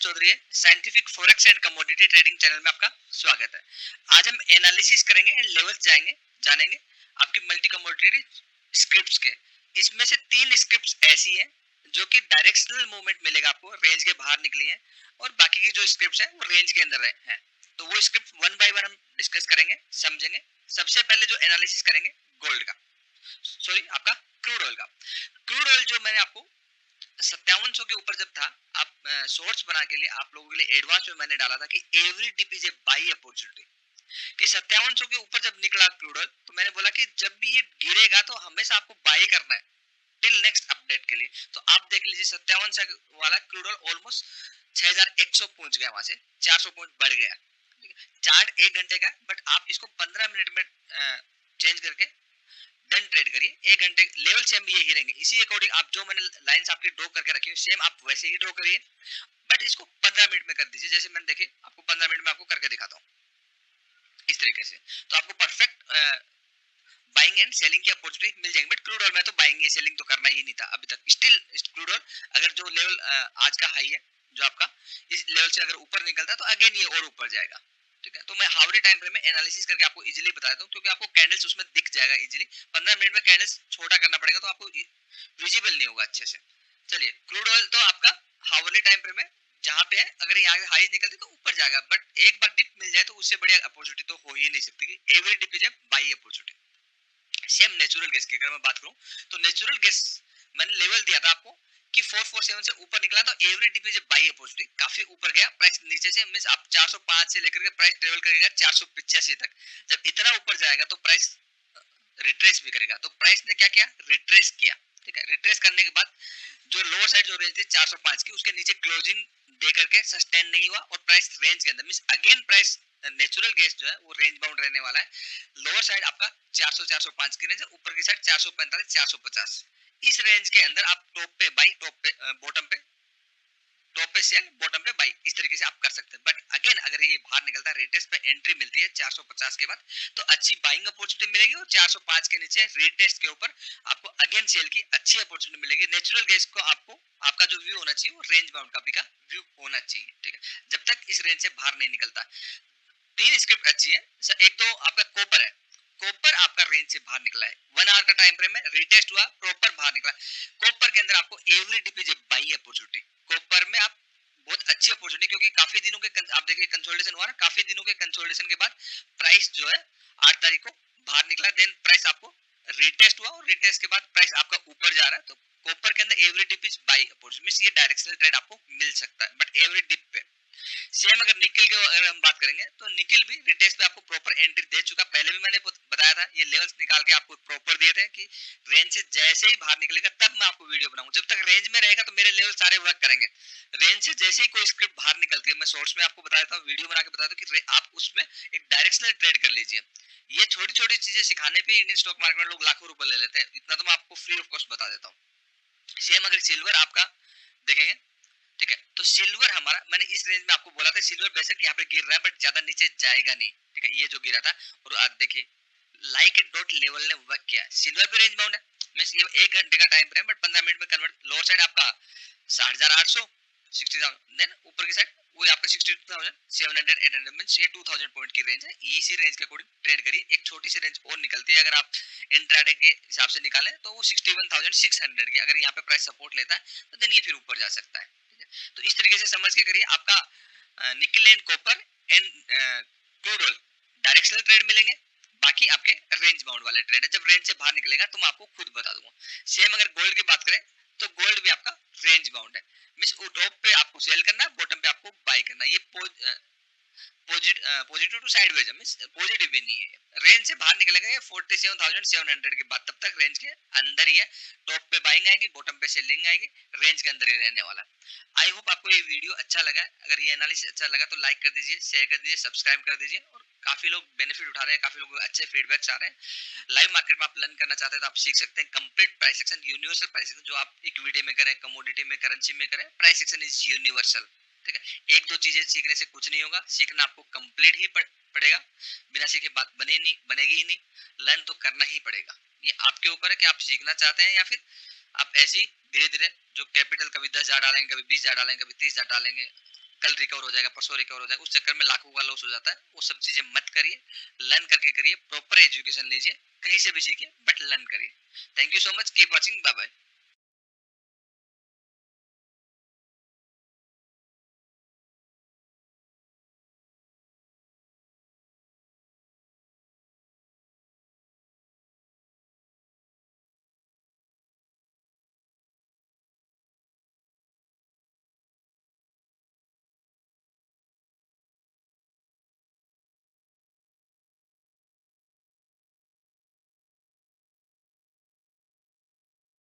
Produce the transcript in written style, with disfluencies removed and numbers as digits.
चौधरी है, scientific forex and commodity trading channel में आपका स्वागत है। आज हम एनालिसिस करेंगे एंड लेवल्स जानेंगे आपकी मल्टी कमोडिटी स्क्रिप्ट्स के। इसमें से 3 स्क्रिप्ट्स ऐसी हैं जो कि डायरेक्शनल मूवमेंट मिलेगा आपको, रेंज के बाहर निकली है, और बाकी की जो स्क्रिप्ट्स हैं वो रेंज के अंदर है। तो वो स्क्रिप्ट वन बाय वन हम डिस्कस करेंगे, समझेंगे। सबसे पहले जो एनालिसिस करेंगे गोल्ड का, सॉरी आपका क्रूड ऑयल का। क्रूड ऑयल जो मैंने आपको 5700 के ऊपर जब था, आप शॉर्ट्स बना के लिए आप लोगों के लिए एडवांस में मैंने डाला था कि every dip is a buy opportunity. कि 5700 के ऊपर जब निकला क्रूड ऑयल, तो मैंने बोला कि जब भी ये गिरेगा तो हमेशा आपको बाई करना है टिल नेक्स्ट अपडेट के लिए। तो आप देख लीजिए 5700 वाला क्रूड ऑयल ऑलमोस्ट 6100 पहुंच गया, वहां से 400 पॉइंट बढ़ गया। चार्ट 1 घंटे का, बट आप इसको 15 मिनट में चेंज करके देन ट्रेड करिए। 1 घंटे लेवल सेम यही रहेंगे, इसी अकॉर्डिंग आप जो मैंने लाइंस आपकी ड्रॉ करके रखी है सेम आप वैसे ही ड्रॉ करिए, बट इसको 15 मिनट में कर दीजिए। जैसे मैंने देखिए आपको 15 मिनट में आपको करके दिखाता हूँ इस तरीके से, तो आपको परफेक्ट बाइंग एंड सेलिंग की अपॉर्चुनिटी मिल जाएगी। बट क्रूड ऑयल में तो बाइंग या सेलिंग तो करना ही नहीं था अभी तक। स्टिल क्रूड ऑयल अगर जो लेवल आज का हाई है जो आपका, इस लेवल से अगर ऊपर निकलता है तो अगेन ये और ऊपर जाएगा, ठीक है। तो मैं हावरी टाइम फ्रेम में एनालिसिस करके आपको इजीली बता देता हूँ, क्योंकि आपको कैंडल्स उसमें दिख जाएगा इजीली। 15 मिनट में कैंडल्स छोटा करना पड़ेगा तो आपको विजिबल नहीं होगा अच्छे से। चलिए, क्रूड ऑयल तो आपका हावरी टाइम फ्रेम में जहाँ पे है, अगर यहाँ से हाई निकलती तो ऊपर जाएगा, बट एक बार डिप मिल जाए तो उससे बड़ी अपॉर्चुनिटी तो हो ही नहीं सकती कि every dip is a buy opportunity. Same natural gas की अगर मैं बात करूं, तो नेचुरल गैस मैंने लेवल दिया था आपको कि 447 से ऊपर निकला तो every dip is buy opportunity. काफी ऊपर गया प्राइस, नीचे से मींस आप 405 से लेकर के प्राइस ट्रेवल करेगा 485 तक। जब इतना ऊपर जाएगा तो प्राइस रिट्रेस भी करेगा। तो प्राइस ने क्या किया, रिट्रेस किया, ठीक है। रिट्रेस करने के बाद जो लोअर साइड जो रेंज थी 405 की, उसके नीचे क्लोजिंग दे करके सस्टेन नहीं हुआ और प्राइस रेंज के अंदर, means again price natural gas जो है वो रेंज बाउंड रहने वाला है। लोअर साइड आपका 400 405 की रेंज है, ऊपर की साइड 445 450। इस रेंज के अंदर आप टॉप पे बाई, टॉप पे बॉटम पे, टॉप पे सेल, बॉटम पे बाई, इस तरीके से आप कर सकते हैं। बट अगेन अगर ये बाहर निकलता है, रिटेस्ट पे एंट्री मिलती है 450 के बाद, तो अच्छी बाइंग अपॉर्चुनिटी मिलेगी, और 405 के नीचे रिटेस्ट के ऊपर आपको अगेन सेल की अच्छी अपॉर्चुनिटी मिलेगी। नेचुरल गैस को आपको आपका जो व्यू होना चाहिए वो रेंज बाउंड का भी का व्यू होना चाहिए, ठीक है, जब तक इस रेंज से बाहर नहीं निकलता। 3 स्क्रिप्ट अच्छी है। एक तो आपका कॉपर है, कॉपर आपका रेंज से बाहर निकला है, 1 आवर का टाइम फ्रेम में रिटेस्ट हुआ, प्रॉपर बाहर निकला। कॉपर के अंदर आपको every dip is buy opportunity. Copper में आप बहुत अच्छी अपॉर्चुनिटी, क्योंकि काफी दिनों के आप देखिए कंसोलिडेशन हुआ ना, काफी दिनों के कंसोलिडेशन के बाद प्राइस जो है 8 तारीख को बाहर निकला, देन प्राइस आपको रिटेस्ट हुआ, और रिटेस्ट के बाद प्राइस आपका ऊपर जा रहा है। तो कॉपर के अंदर every dip is buy opportunity, ये डायरेक्शनल ट्रेड आपको मिल सकता है, बट एवरी डिप पे। सेम अगर निकल के अगर हम बात करेंगे, तो निकल भी रिटेस्ट पे आपको प्रॉपर एंट्री दे चुका। पहले भी मैंने बताया था, ये लेवल्स निकाल के आपको प्रॉपर दिए थे कि रेंज से जैसे ही बाहर निकलेगा तब मैं आपको वीडियो बनाऊंगा। जब तक रेंज में रहेगा तो मेरे लेवल सारे वर्क करेंगे। रेंज से जैसे ही कोई स्क्रिप्ट बाहर निकलती है, मैं शॉर्ट्स में आपको बता देता हूँ, वीडियो बना के बता देता हूँ कि आप उसमें एक डायरेक्शनल ट्रेड कर लीजिए। ये छोटी छोटी चीजें सिखाने पे इंडियन स्टॉक मार्केट में लोग लाखों रुपए ले लेते हैं, इतना तो मैं आपको फ्री ऑफ कॉस्ट बता देता हूँ। सेम अगर सिल्वर आपका देखेंगे, ठीक है, तो सिल्वर हमारा, मैंने इस रेंज में आपको बोला था सिल्वर बेशक यहाँ पे गिर रहा है बट ज्यादा नीचे जाएगा नहीं, ठीक है, ये जो गिरा था। और आज देखिए लाइक ए डॉट लेवल ने वर्क किया, सिल्वर भी रेंज बाउंड है, मींस ये 1 घंटे का टाइम फ्रेम, बट 15 मिनट में कन्वर्ट। लोअर साइड आपका 60,800 60,000, देन ऊपर की साइड वो आपका 62,700 800, मींस ये 2000 पॉइंट की रेंज है। इसी रेंज के अकॉर्डिंग ट्रेड करिए। एक छोटी सी रेंज और निकलती है, अगर आप इंट्राडे के हिसाब से निकालें तो वो 61,600 की, अगर यहाँ पे प्राइस सपोर्ट लेता है तो देन ये फिर ऊपर जा सकता है। तो इस तरीके से समझ के करिए। आपका निकल and copper and crude oil directional trade मिलेंगे, बाकी आपके रेंज बाउंड वाले ट्रेड है। जब रेंज से बाहर निकलेगा तो मैं आपको खुद बता दूंगा। सेम अगर गोल्ड की बात करें तो गोल्ड भी आपका रेंज बाउंड है, मींस टॉप पे आपको सेल करना है, बॉटम पे आपको बाय करना है। ये पॉजिटिव टू साइडवेज है, मींस पॉजिटिव भी नहीं है। रेंज से बाहर निकलेगा ये 47,700 के बाद, तब तक रेंज के अंदर ही है। टॉप पे बाइंग आएगी, बॉटम पे सेलिंग आएगी, रेंज के अंदर ही रहने वाला। आई होप आपको ये वीडियो अच्छा लगा। अगर ये एनालिसिस अच्छा लगा तो लाइक कर दीजिए, शेयर कर दीजिए, सब्सक्राइब कर दीजिए। और काफी लोग बेनिफिट उठा रहे हैं, काफी लोग अच्छे फीडबैक्स आ रहे हैं। लाइव मार्केट में आप लर्न करना चाहते हैं तो आप सीख सकते हैं complete price action, universal price action, जो आप इक्विटी में करें, कमोडिटी में, करेंसी में करें, प्राइस एक्शन इज यूनिवर्सल, ठीक है। एक दो चीजें सीखने से कुछ नहीं होगा, सीखना आपको कंप्लीट ही पड़ेगा। बिना सीखे बात बनेगी ही नहीं। लर्न तो करना ही पड़ेगा। ये आपके ऊपर है कि आप सीखना चाहते हैं या फिर आप ऐसे ही धीरे धीरे जो कैपिटल कभी 10,000 डालेंगे, कभी 20,000 डालेंगे, कभी 30,000 डालेंगे, कल रिकवर हो जाएगा, परसों रिकवर हो जाएगा, उस चक्कर में लाखों का लॉस हो जाता है। वो सब चीजें मत करिए, लर्न करके करिए, प्रॉपर एजुकेशन लीजिए, कहीं से भी सीखिए बट लर्न करिए। Thank you so much, keep watching, bye bye.